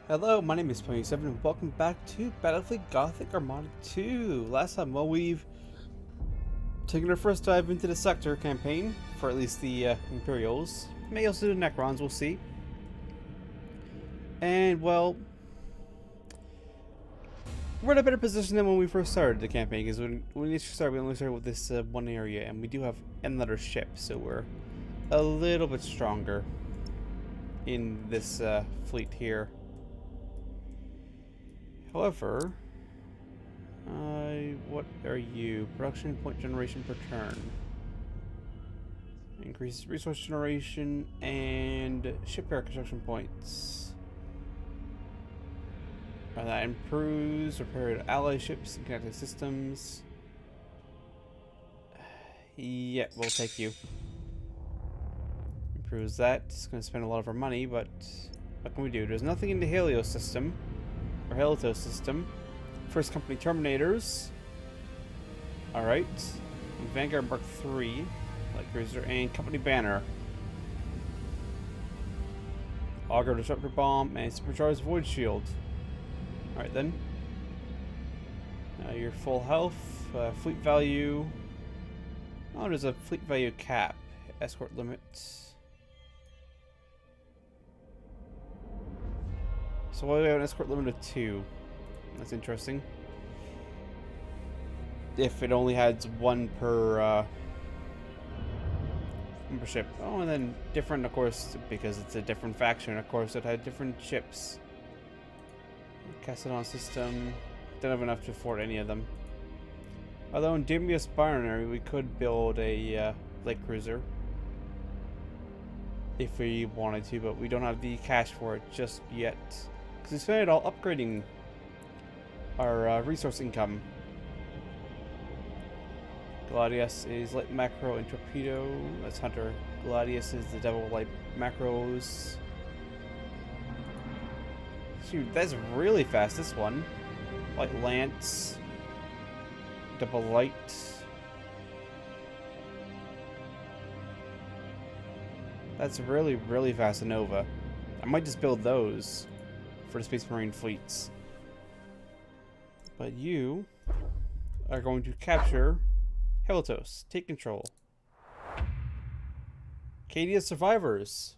Hello, my name is 27 and welcome back to BattleFleet Gothic Armada 2. Last time, well, we've taken our first dive into the sector campaign, for at least the Imperials. May also do the Necrons, we'll see. And, well, we're in a better position than when we first started the campaign, because when we initially started, we only started with this one area, and we do have another ship, so we're a little bit stronger in this fleet here. However, what are you? Production point generation per turn. Increases resource generation and shipyard construction points. That improves repair ally ships and connected systems. Yeah, we'll take you. Improves that. It's going to spend a lot of our money, but what can we do? There's nothing in the Helios system. Or Helios system. First Company Terminators. Alright. Vanguard Mark III. Light Cruiser. And Company Banner. Auger Disruptor Bomb. And Supercharged Void Shield. Alright then. Your full health. Fleet value. Oh, there's a fleet value cap. Escort limit. So why do we have an escort limit of 2? That's interesting. If it only has one per ship. Oh, and then different, of course, because it's a different faction. Of course, it had different ships. Castodon system. Don't have enough to afford any of them. Although in Dimius Binary, we could build a light cruiser if we wanted to, but we don't have the cash for it just yet. Because we spent it all upgrading our resource income. Gladius is light macro and torpedo. That's Hunter. Gladius is the double light macros. Shoot, that's really fast, this one. Light lance. Double light. That's really, really fast, Nova. I might just build those for the Space Marine fleets. But you are going to capture Helios. Take control. Cadia survivors.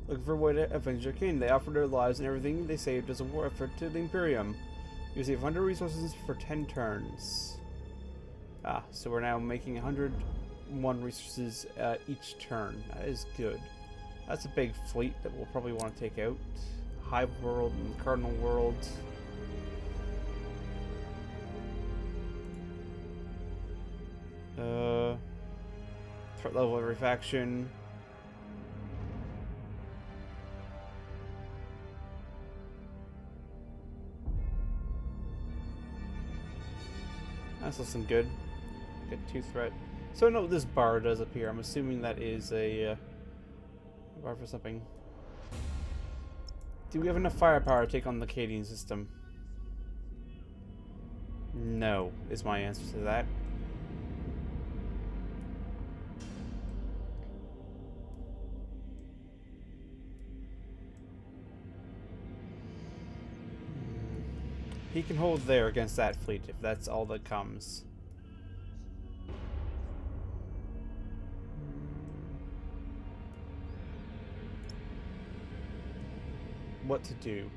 Looking for a way to avenge their king. They offered their lives and everything they saved as a war effort to the Imperium. You receive 100 resources for 10 turns. Ah, so we're now making 101 resources each turn. That is good. That's a big fleet that we'll probably want to take out. Hive World and Cardinal World. Threat level of every faction. That's looking good. Get 2 threat. So I know what this bar does up here. I'm assuming that is a bar for something. Do we have enough firepower to take on the cadain system? No, is my answer to that. He can hold there against that fleet if that's all that comes. What to do?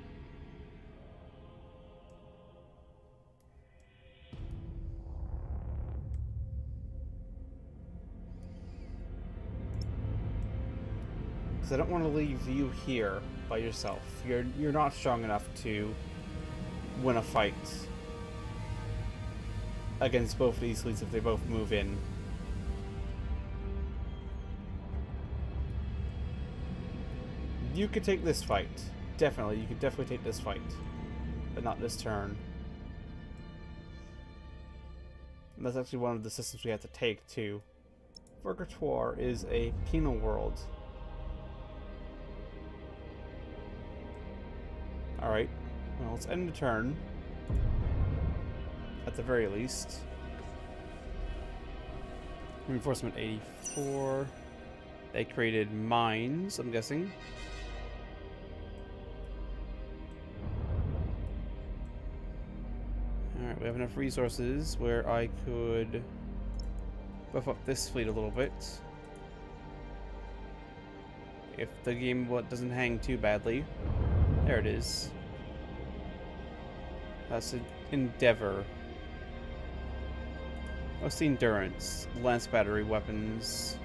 Because I don't want to leave you here by yourself. You're not strong enough to win a fight against both of these fleets if they both move in. You could take this fight. Definitely, you could definitely take this fight. But not this turn. And that's actually one of the systems we have to take too. Purgatoire is a penal world. Alright. Well, let's end the turn. At the very least. Reinforcement 84. They created mines, I'm guessing. Alright, we have enough resources where I could buff up this fleet a little bit. If the game doesn't hang too badly. There it is. That's an Endeavor. What's the Endurance? Lance battery weapons.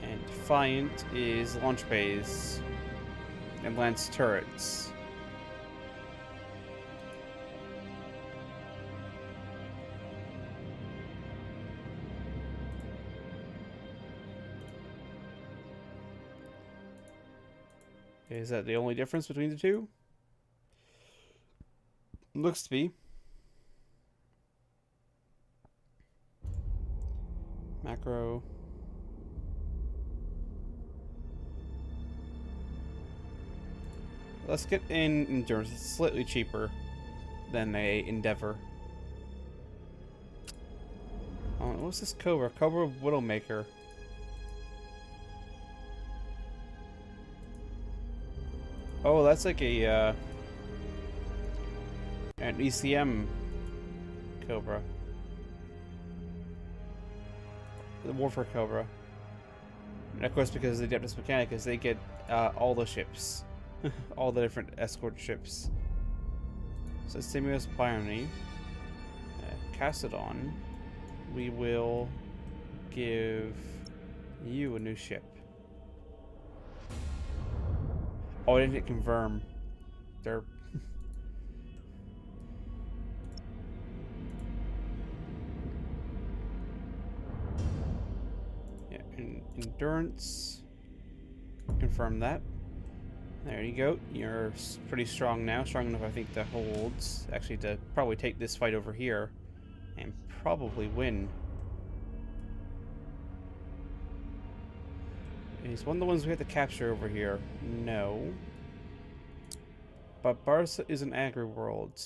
And Defiant is launch bays. And Lance turrets. Is that the only difference between the two? Looks to be. Macro. Let's get in Endurance. It's slightly cheaper than a Endeavor. What's this Cobra? Cobra Widowmaker. Oh, that's like a an ECM Cobra. The Warfare Cobra. And of course, because of the Adeptus Mechanicus, they get all the ships. All the different escort ships. So Stimulus Pioneer. Castodon. We will give you a new ship. Oh, I didn't hit confirm. They're yeah, Endurance. Confirm that. There you go. You're pretty strong now. Strong enough, I think, to hold. Actually, to probably take this fight over here and probably win. Is one of the ones we have to capture over here? No. But Barca is an agri-world,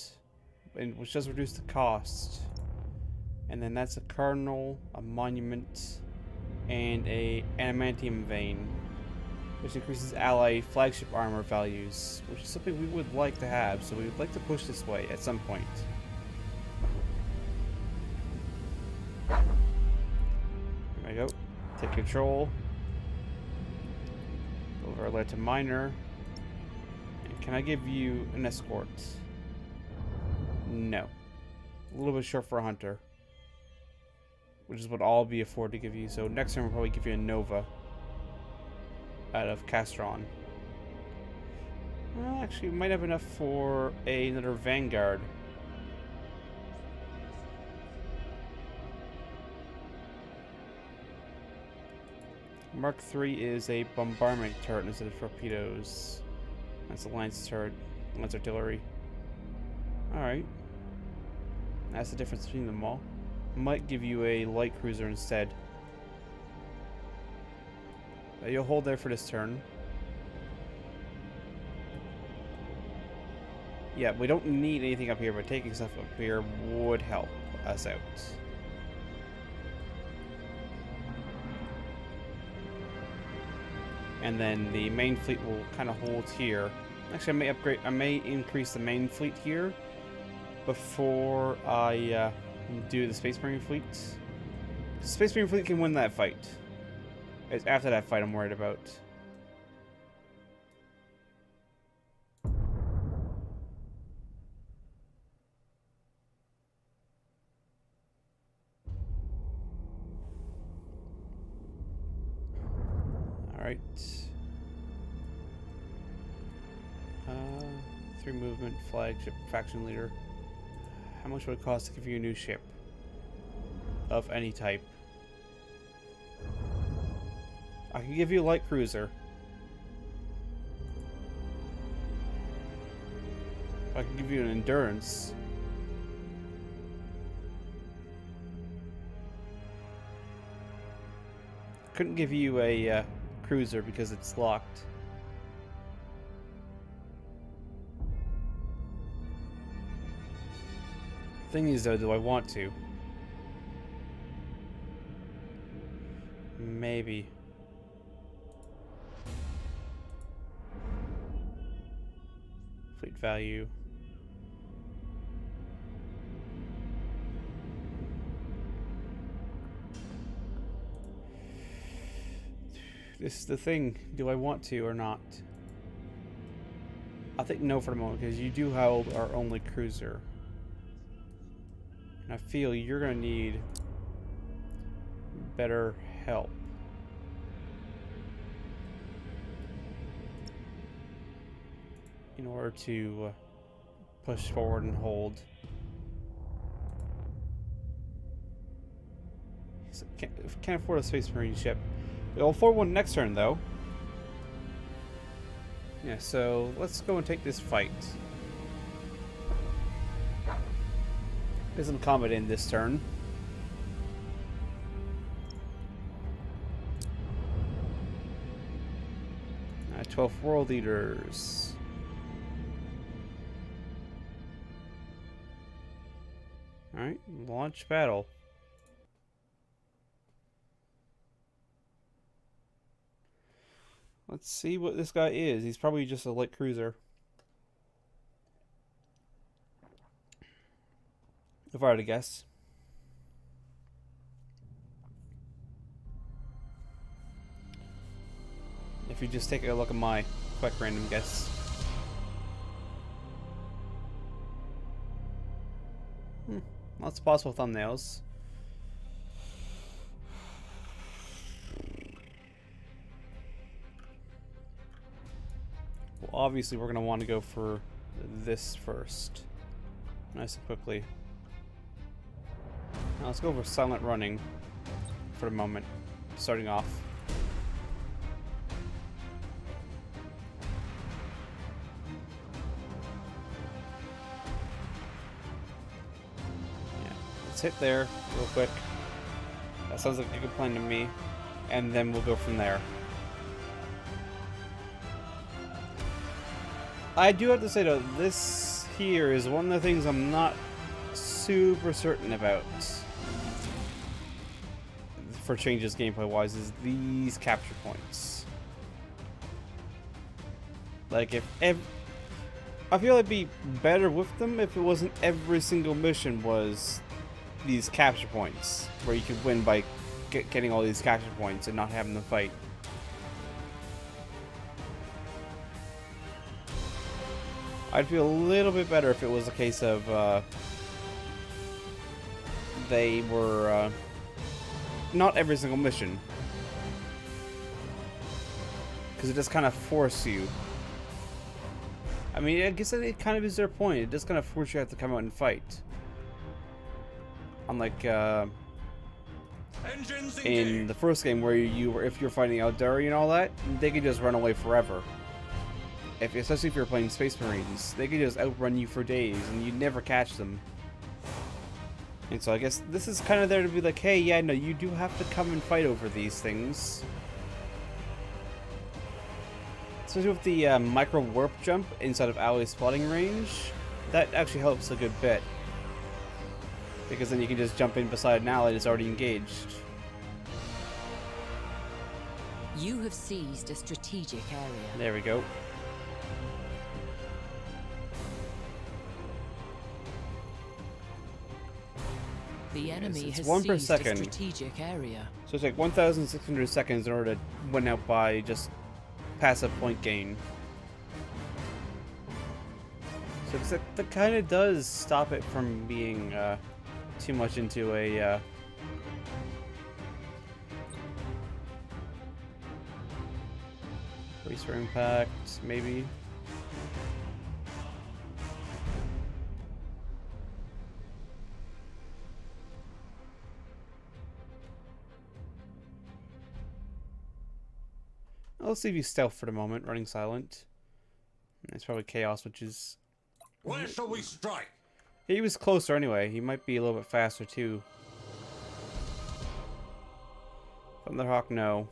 which does reduce the cost. And then that's a Cardinal, a Monument, and a Adamantium Vein, which increases ally flagship armor values, which is something we would like to have, so we would like to push this way at some point. There we go. Take control. Over to Miner. And can I give you an escort? No. A little bit short for a hunter. Which is what I'll be afford to give you. So next time we'll probably give you a Nova. Out of Castron. Well, actually, we might have enough for another Vanguard. Mark III is a bombardment turret instead of torpedoes. That's a lance turret, lance artillery. Alright. That's the difference between them all. Might give you a light cruiser instead. You'll hold there for this turn. Yeah, we don't need anything up here, but taking stuff up here would help us out. And then the main fleet will kind of hold here. Actually, I may increase the main fleet here before I do the Space Marine fleet. The Space Marine fleet can win that fight. It's after that fight I'm worried about. Alright. 3 movement, flagship, faction leader. How much would it cost to give you a new ship? Of any type. I can give you a light cruiser. I can give you an endurance. Couldn't give you a cruiser because it's locked. Thing is, though, do I want to? Maybe. trade value. This is the thing. Do I want to or not? I think no for the moment, because you do hold our only cruiser. And I feel you're going to need better help. In order to push forward and hold. Can't afford a Space Marine ship. We'll afford one next turn, though. Yeah, so let's go and take this fight. There's some combat in this turn. 12 world leaders. Alright, launch battle. Let's see what this guy is. He's probably just a light cruiser. If I were to guess. If you just take a look at my quick random guess. Lots of possible thumbnails. Well, obviously we're going to want to go for this first. Nice and quickly. Now let's go for silent running for the moment, starting off. Yeah, let's hit there real quick. That sounds like a good plan to me. And then we'll go from there. I do have to say though, this here is one of the things I'm not super certain about for changes gameplay wise, is these capture points. Like I feel it'd be better with them if it wasn't every single mission was these capture points where you could win by getting all these capture points and not having to fight. I'd feel a little bit better if it was a case of they were not every single mission, because it does kind of force you. I mean, I guess it kind of is their point. It does kind of force you to have to come out and fight. Unlike in the first game where if you're fighting Eldari and all that, they could just run away forever. Especially if you're playing Space Marines, they could just outrun you for days and you'd never catch them. And so I guess this is kind of there to be like, hey, yeah, no, you do have to come and fight over these things. Especially with the micro warp jump inside of ally spotting range, that actually helps a good bit. Because then you can just jump in beside an ally that's already engaged. You have seized a strategic area. There we go. The enemy has 1 per seized second. a strategic area. So it's like 1,600 seconds in order to win out by just passive point gain. So that kind of does stop it from being too much into a race for impact, maybe. Let's leave you stealth for the moment, running silent. It's probably chaos, which is... Where shall we strike? He was closer anyway. He might be a little bit faster too. Thunderhawk, no.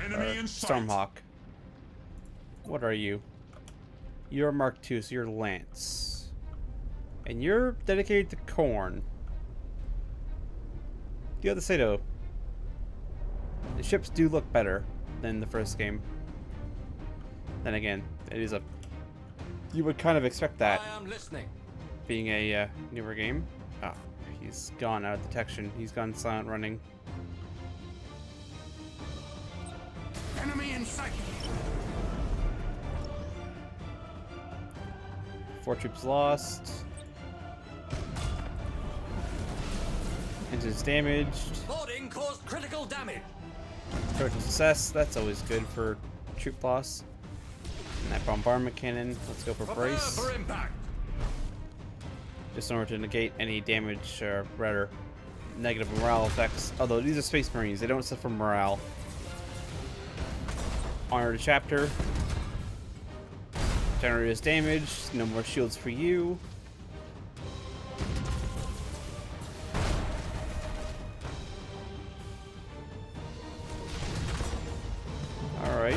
Enemy in sight. Stormhawk. What are you? You're Mark II, so you're Lance. And you're dedicated to corn. You have to say though, the ships do look better than the first game. Then again, it is a... You would kind of expect that, I am listening. being a newer game. Ah, he's gone out of detection. He's gone silent running. Enemy in sight. 4 troops lost. Engine's damaged. Boarding caused critical damage. Critical success. That's always good for troop loss. And that bombardment cannon. Let's go for Prepare brace. for impact. Just in order to negate any damage, or rather, negative morale effects. Although these are Space Marines, they don't suffer morale. Honor the chapter. Generator is damaged. No more shields for you. Alright.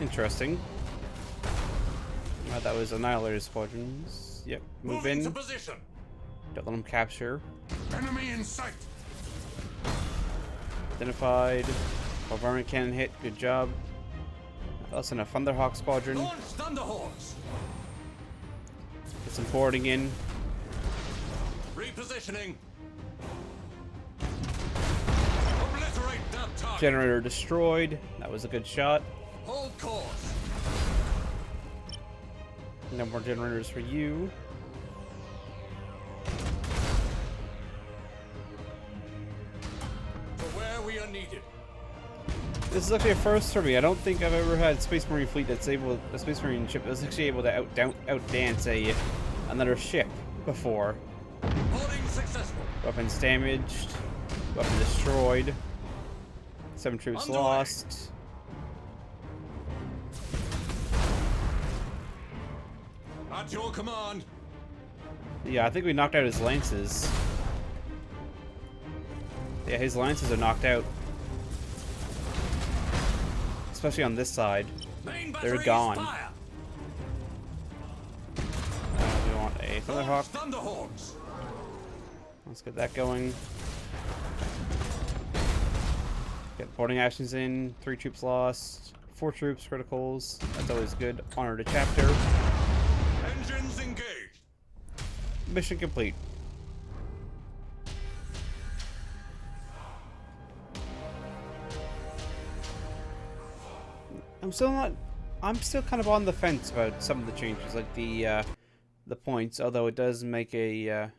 Interesting. That was Annihilator Squadrons. Yep, move Moving to in. position. Don't let them capture. Enemy in sight. Identified. Bombardment cannon hit. Good job. Us in a Thunderhawk Squadron. Launch Thunderhawks. Get some boarding in. Repositioning. Obliterate that target. Generator destroyed. That was a good shot. Hold course. No more generators for you. To where we are needed. This is actually a first for me. I don't think I've ever had a Space Marine fleet that's able, a Space Marine ship that's actually able to outdance another ship before. Boarding successful. Weapons damaged. Weapon destroyed. 7 troops Underway. lost. At your command. Yeah, I think we knocked out his lances. Yeah, his lances are knocked out. Especially on this side. Main They're batteries gone. fire. We want a Thunderhawk. Launch Thunderhawks. Let's get that going. Get boarding actions in. 3 troops lost. 4 troops criticals. That's always good. Honor the chapter. Engines engaged. Mission complete. I'm still kind of on the fence about some of the changes, like the points, although it does make a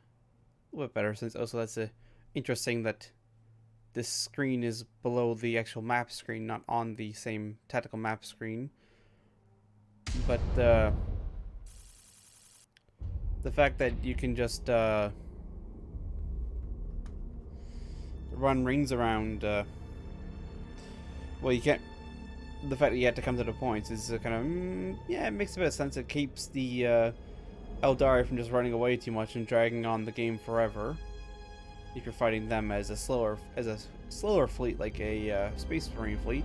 little bit better since also that's interesting that this screen is below the actual map screen, not on the same tactical map screen. But the fact that you can just run rings around, well, you can't. The fact that you had to come to the points is kind of yeah, it makes a bit of sense. It keeps the Eldari from just running away too much and dragging on the game forever. If you're fighting them as a slower fleet, like a Space Marine fleet,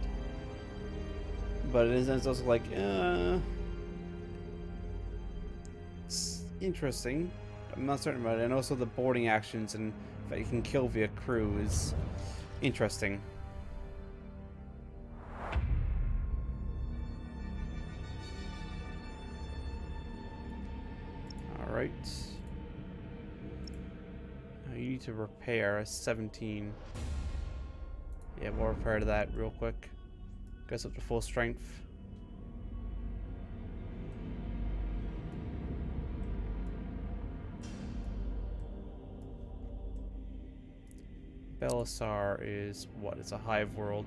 but it's also like it's interesting. I'm not certain about it, and also the boarding actions and that you can kill via crew is interesting. Alright. You need to repair a 17. Yeah, we'll repair that real quick. Goes up to full strength. Belisar is what? It's a hive world.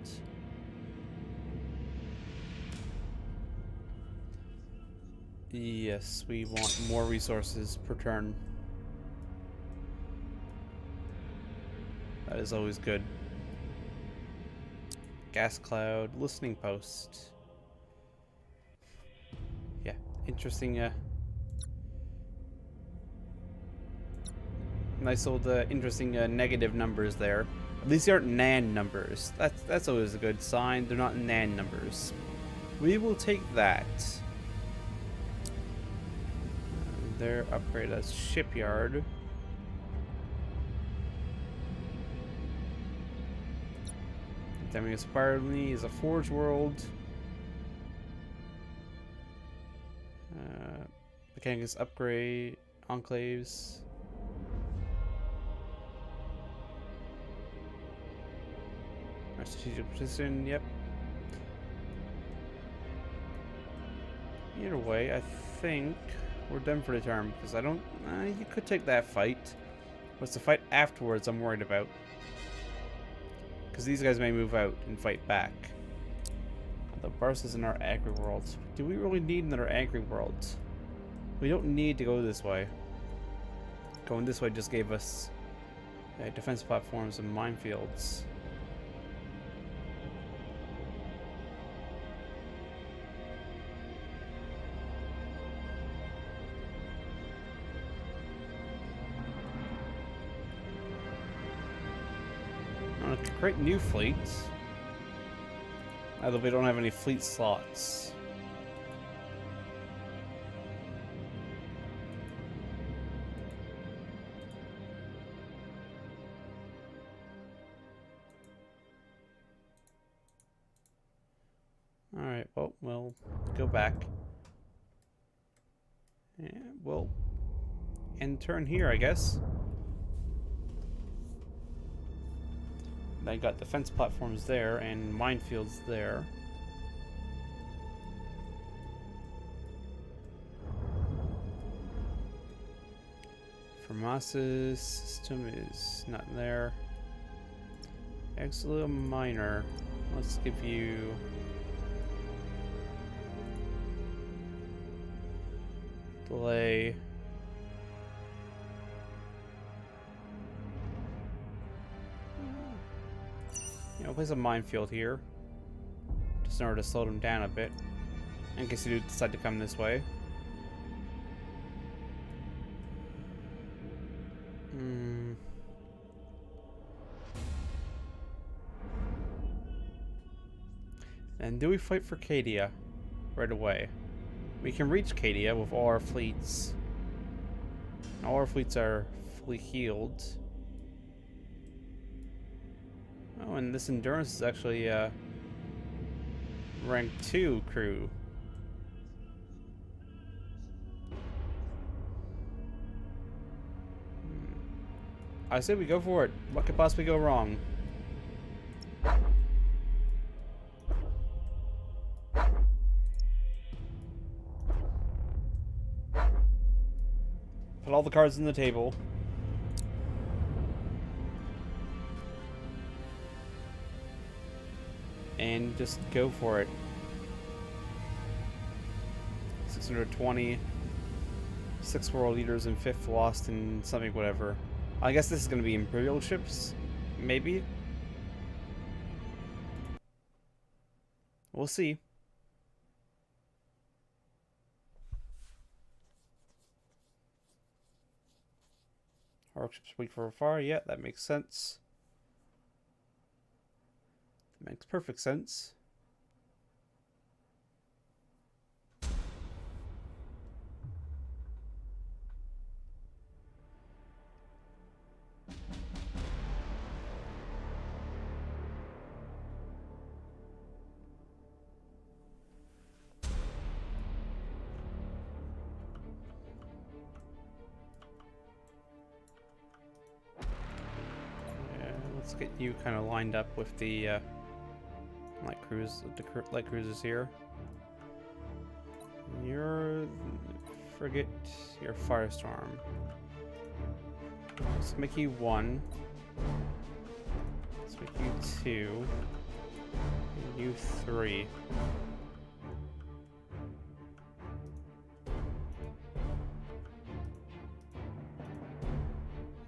Yes, we want more resources per turn. That is always good. Gas cloud, listening post. Yeah, interesting. Nice old, interesting negative numbers there. At least they aren't NaN numbers. That's always a good sign. They're not NaN numbers. We will take that. They're upgraded as shipyard. Then Aspirely is a Forge World. Mechanics upgrade, enclaves. Our strategic position, yep. Either way, I think we're done for the term because I don't. You could take that fight. What's the fight afterwards? I'm worried about because these guys may move out and fight back. The Barca is in our Agri World. Do we really need another Agri World? We don't need to go this way. Going this way just gave us defense platforms and minefields. Create new fleets. Although we don't have any fleet slots. Alright, well, we'll go back. And we'll end turn here, I guess. I got defense platforms there and minefields there. Formasa's system is not there. Exila Minor. Let's give you delay. I'll place a minefield here, just in order to slow them down a bit, in case they do decide to come this way. And do we fight for Cadia right away? We can reach Cadia with all our fleets. All our fleets are fully healed. Oh, and this Endurance is actually rank 2 crew. I say we go for it. What could possibly go wrong? Put all the cards on the table. And just go for it. 620. 6 world leaders and 5th lost in something, whatever. I guess this is going to be Imperial ships? Maybe? We'll see. Our ships weak for far. Yeah, that makes sense. Makes perfect sense. Yeah, let's get you kind of lined up with the light cruisers here. You're frigate, you're Firestorm. Let's make you 1. Let's make you 2. And you 3.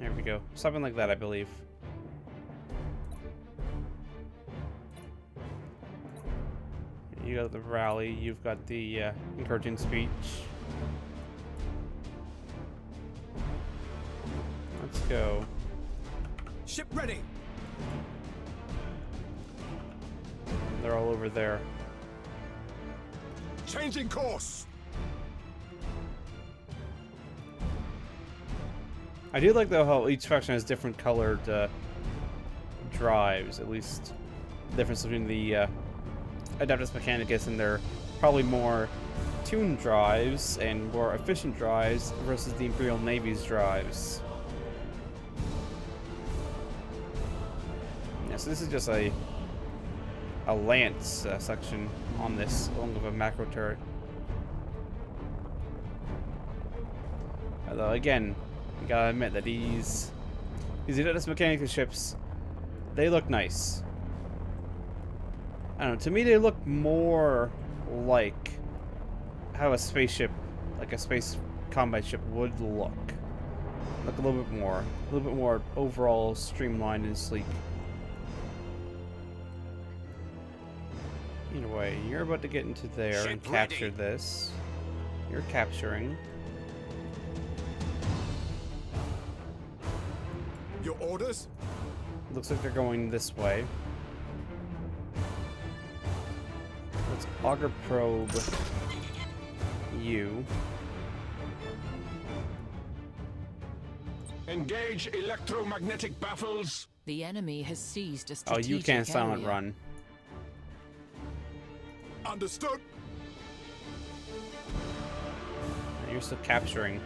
There we go. Something like that, I believe. You got the rally, you've got the encouraging speech. Let's go. Ship ready. They're all over there. Changing course. I do like though how each faction has different colored drives, at least The difference between the Adeptus Mechanicus and their probably more tuned drives and more efficient drives versus the Imperial Navy's drives. Yeah, so this is just a lance section on this along with a macro turret. Although again, you gotta admit that these Adeptus Mechanicus ships, they look nice. I don't know, to me they look more like how a spaceship, like a space combat ship would look. Look a little bit more overall streamlined and sleek. Anyway, you're about to get into there and capture this. You're capturing. Your orders? Looks like they're going this way. Let's auger probe you. Engage electromagnetic baffles. The enemy has seized a Oh, strategic you can't silent area. run. Understood. You're still capturing.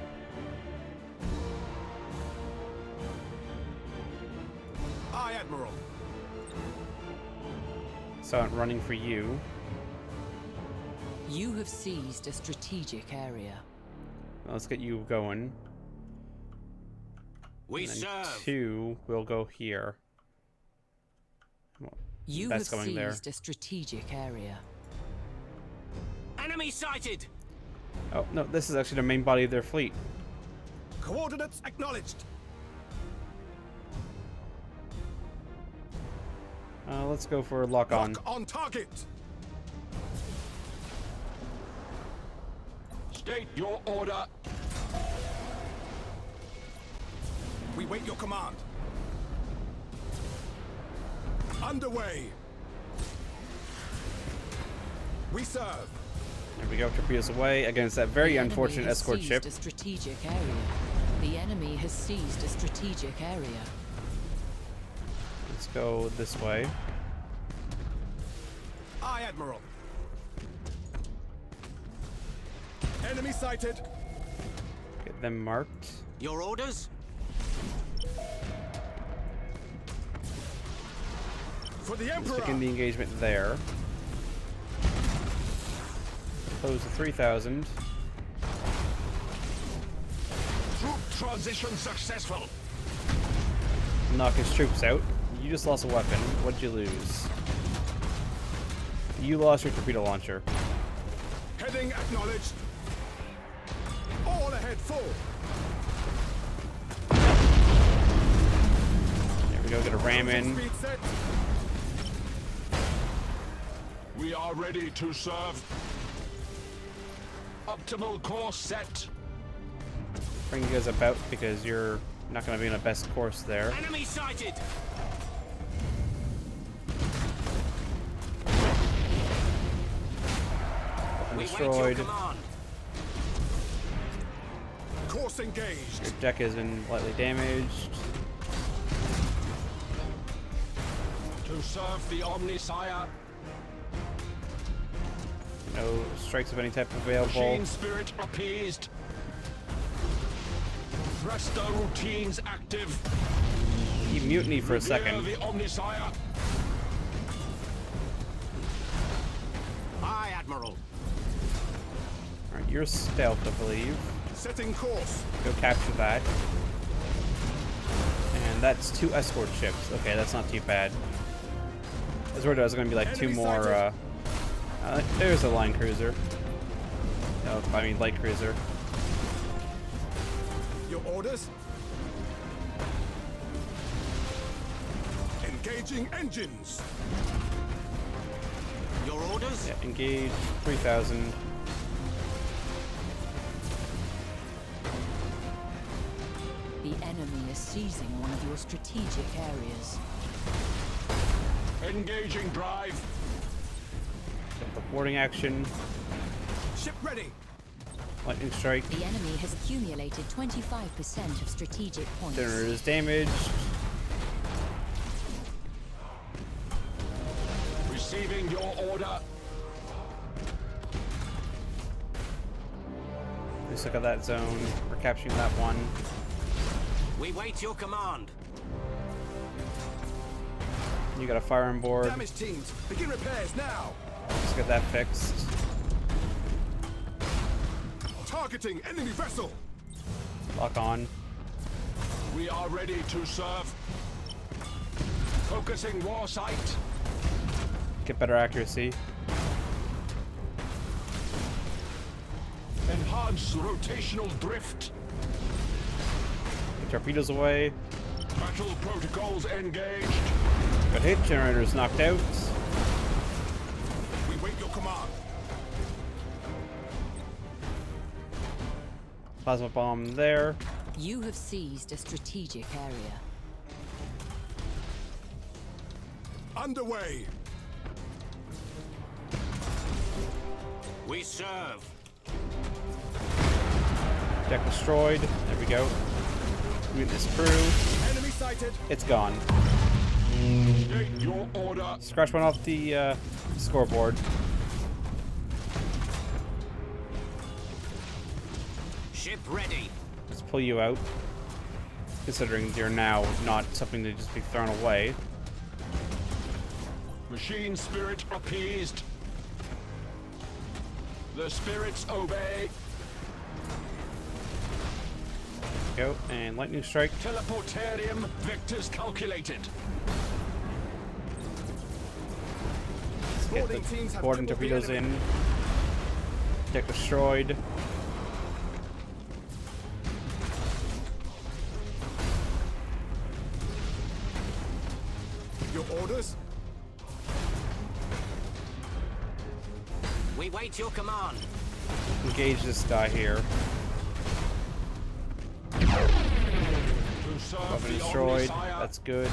Aye, Admiral. Silent running for you. You have seized a strategic area. Let's get you going. We And then serve. 2 will go here. You That's have going there. seized a strategic area. Enemy sighted. Oh, no, this is actually the main body of their fleet. Coordinates acknowledged. Let's go for lock on. Lock on target. State your order. We wait your command. Underway. We serve. There we go, torpedoes away against that very The enemy unfortunate has escort seized ship. a strategic area. The enemy has seized a strategic area. Let's go this way. Aye, Admiral. Enemy sighted. Get them marked. Your orders? For the Let's Emperor. begin the engagement there. Close to 3,000. Troop transition successful. Knock his troops out. You just lost a weapon. What'd you lose? You lost your torpedo launcher. Heading acknowledged. All ahead full. There we go, get a ram in. Speed set. We are ready to serve. Optimal course set. Bring you guys about because you're not going to be in the best course there. Enemy sighted. Weapon We wait your destroyed. command. Course engaged. Your deck has been lightly damaged. To serve the Omnisire. No strikes of any type available. Machine spirit appeased. Thruster routines active. He mutinied for a Revere second. the Omnisire. Aye, Admiral. Alright, you're stealth, I believe. Setting course. Go capture that. And that's 2 escort ships. Okay, that's not too bad. I was worried there was going to be like 2 Enemy more. sighted. There's a line cruiser. No, I mean light cruiser. Your orders. Engaging engines. Your orders? Yeah, engage 3,000. The enemy is seizing one of your strategic areas. Engaging drive. The boarding action. Ship ready. Lightning strike. The enemy has accumulated 25% of strategic points. Generator is damaged. Receiving your order. Just look at that zone. We're capturing that one. We wait your command. You got a fire on board. Damage teams, begin repairs now. Let's get that fixed. Targeting enemy vessel. Lock on. We are ready to serve. Focusing war site. Get better accuracy. Enhance rotational drift. Get torpedoes away. Battle protocols engaged. Good hit. Generators knocked out. We wait your command. Plasma bomb there. You have seized a strategic area. Underway. We serve. Deck destroyed. There we go. Move this through. Enemy sighted. It's gone. State your order. Scratch one off the scoreboard. Ship ready. Let's pull you out. Considering you're now not something to just be thrown away. Machine spirit appeased. The spirits obey. Go and lightning strike. Teleportarium vectors calculated. Get Boarding teams the have boarding crippled the torpedoes in. enemy. Deck destroyed. Your orders. We wait your command. Engage this guy here. To serve Weapon the destroyed. Omnisire. That's good.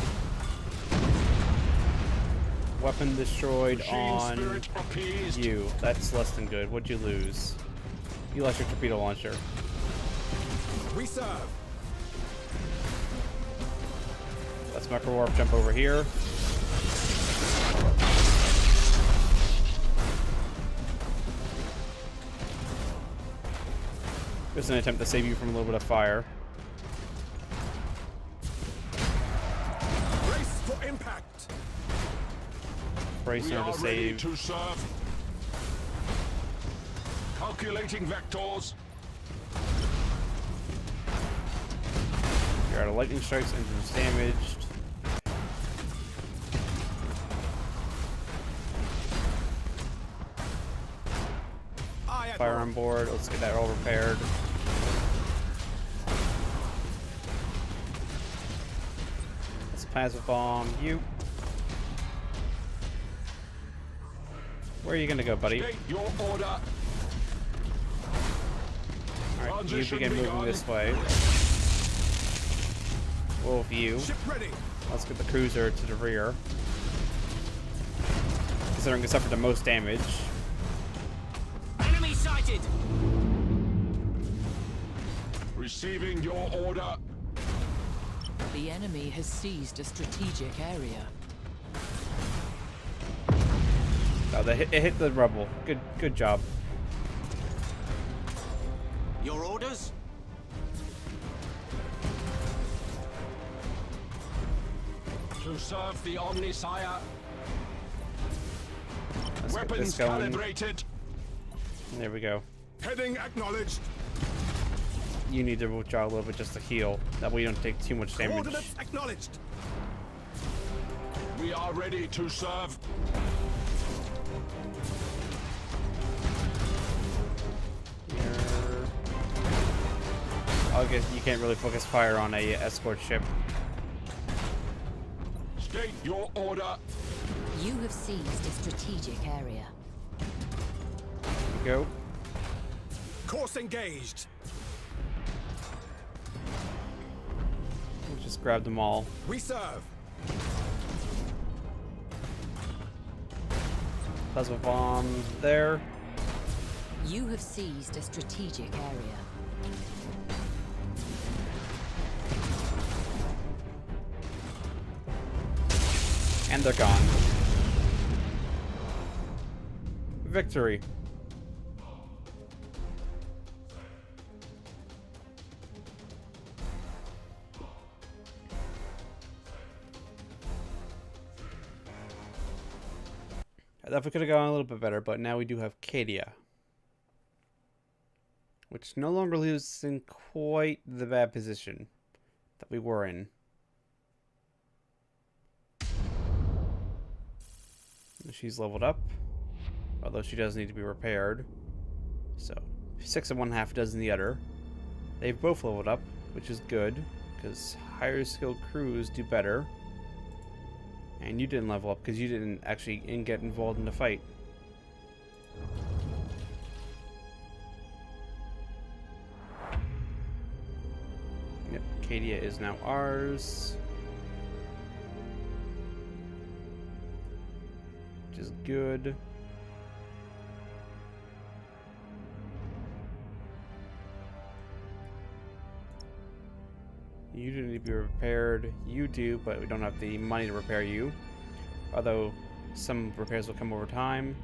Weapon destroyed Machine on spirit appeased. you. That's less than good. What'd you lose? You lost your torpedo launcher. We serve. Let's micro warp jump over here. Just an attempt to save you from a little bit of fire. Brace for impact. Brace We in are order to ready save. to serve. Calculating vectors. You're out of lightning strikes, engines damaged. Aye, Fire Admiral. on board. Let's get that all repaired. Let's plasma bomb you. Where are you gonna go, buddy? State your order. Alright, you Transition begin moving begun. this way. Wolf you. Ship ready. Let's get the cruiser to the rear. Considering it suffered the most damage. Enemy sighted. Receiving your order. The enemy has seized a strategic area. Oh, it hit the rubble. Good job. Your orders. To serve the Omnisire. Let's get Weapons this going. calibrated. There we go. Heading acknowledged. You need to withdraw a little bit just to heal. That way you don't take too much damage. Coordinates acknowledged. We are ready to serve. Here. I guess you can't really focus fire on a escort ship. State your order. You have seized a strategic area. Go. Course engaged. We'll just grab them all. We serve. Plasma bomb there. You have seized a strategic area. And they're gone. Victory. I thought we could have gone a little bit better, but now we do have Cadia, which no longer leaves us in quite the bad position that we were in. She's leveled up, although she does need to be repaired. So 6 in one, half a dozen in the other. They've both leveled up, which is good, because higher skilled crews do better. And you didn't level up because you didn't actually get involved in the fight. Yep, Cadia is now ours. Which is good. You do need to be repaired. You do, but we don't have the money to repair you. Although some repairs will come over time.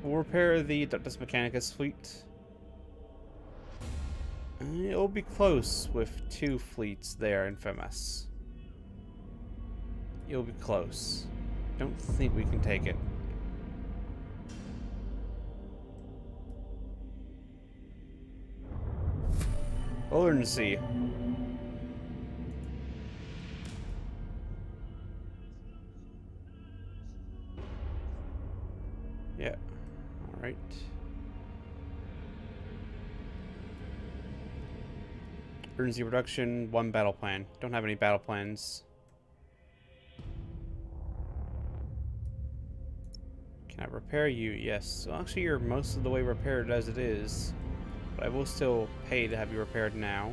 We'll repair the Ductus Mechanicus fleet. It'll be close with 2 fleets there in Femas. It'll be close. Don't think we can take it. We'll learn to see. Yeah. Alright. Urgency reduction, 1 battle plan. Don't have any battle plans. Can I repair you? Yes. Well, actually, you're most of the way repaired as it is. But I will still pay to have you repaired now.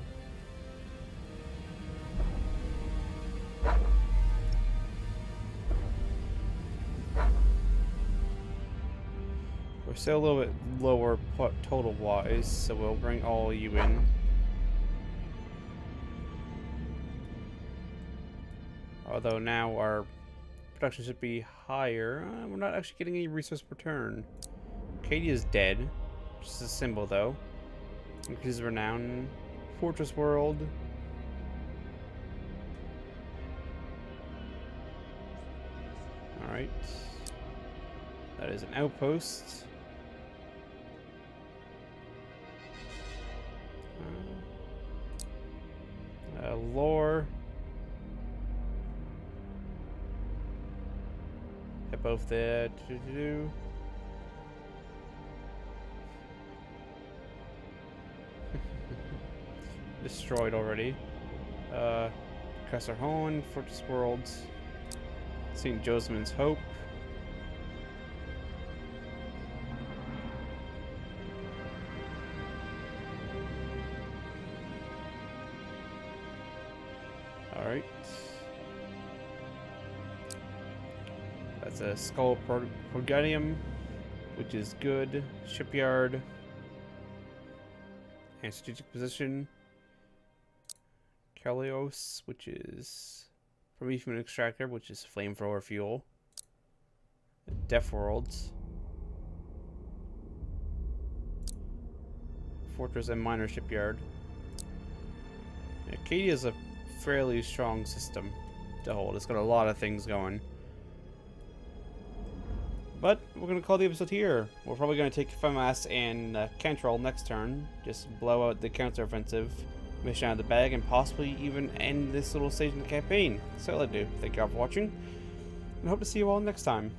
We're still a little bit lower total wise, so we'll bring all you in. Although now our production should be higher. We're not actually getting any resource per turn. Katie is dead. Just a symbol though. Increases renown. Fortress World. Alright. That is an outpost. Lore. Hit both there. Destroyed already. Cresser Horn, Fortress World, St. Joseph's Hope. Alright. That's a Skull Progadium, which is good. Shipyard. And strategic position. Kalios, which is Promethean Extractor, which is flamethrower fuel. Death Worlds. Fortress and Minor Shipyard. Acadia is a fairly strong system to hold. It's got a lot of things going. But we're going to call the episode here. We're probably going to take FEMAS and Cantrell next turn. Just blow out the counter-offensive mission out of the bag and possibly even end this little stage in the campaign. So that'll do. Thank you all for watching, and hope to see you all next time.